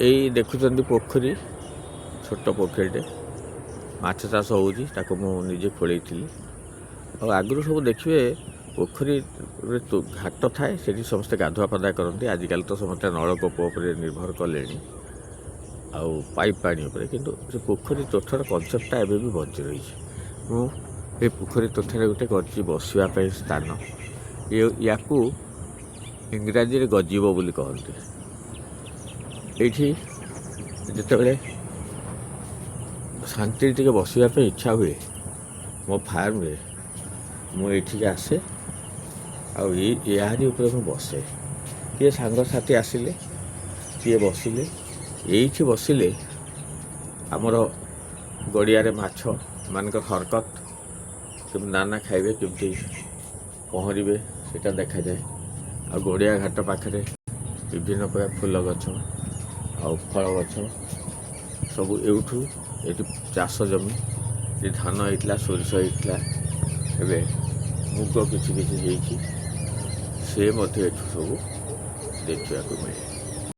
ଏଇ ଦେଖୁଛନ୍ତି ପୋଖରୀ, ଛୋଟ ପୋଖରୀଟେ ମାଛ ଚାଷ ହେଉଛି, ତାକୁ ମୁଁ ନିଜେ ଖୋଳେଇଥିଲି। ଆଉ ଆଗରୁ ସବୁ ଦେଖିବେ ପୋଖରୀରେ ଘାଟ ଥାଏ, ସେଠି ସମସ୍ତେ ଗାଧୁଆ ପାଧୁଆ କରନ୍ତି। ଆଜିକାଲି ତ ସମସ୍ତେ ନଳକୂପ ଉପରେ ନିର୍ଭର କଲେଣି ଆଉ ପାଇପ୍ ପାଣି ଉପରେ, କିନ୍ତୁ ସେ ପୋଖରୀ ତୁଠର କନସେପ୍ଟଟା ଏବେ ବି ବଞ୍ଚି ରହିଛି। ମୁଁ ଏ ପୋଖରୀ ତୁଠରେ ଗୋଟେ କରିଛି ବସିବା ପାଇଁ ସ୍ଥାନ। ୟାକୁ ଇଂରାଜୀରେ ଗଜିବ ବୋଲି କହନ୍ତି। ଏଇଠି ଯେତେବେଳେ ଶାନ୍ତିରେ ଟିକେ ବସିବା ପାଇଁ ଇଚ୍ଛା ହୁଏ ମୋ ଫାର୍ମରେ, ମୁଁ ଏଇଠିକି ଆସେ ଆଉ ଏହାରି ଉପରେ ମୁଁ ବସେ। କିଏ ସାଙ୍ଗସାଥି ଆସିଲେ, କିଏ ବସିଲେ, ଏଇଠି ବସିଲେ ଆମର ଗଡ଼ିଆରେ ମାଛମାନଙ୍କର ହରକତ, କେମିତି ଦାନା ଖାଇବେ, କେମିତି ପହଁରିବେ, ସେଇଟା ଦେଖାଯାଏ। ଆଉ ଗଡ଼ିଆ ଘାଟ ପାଖରେ ବିଭିନ୍ନ ପ୍ରକାର ଫୁଲ ଗଛ ଆଉ ଫଳ ଗଛ ସବୁ। ଏଠି ଚାଷ ଜମି, ଏଠି ଧାନ ହେଇଥିଲା, ସୋରିଷ ହେଇଥିଲା, ଏବେ ମୁଗ କିଛି କିଛି ହେଇଛି, ସେ ମଧ୍ୟ ଏଠୁ ସବୁ ଦେଖିବାକୁ ମିଳେ।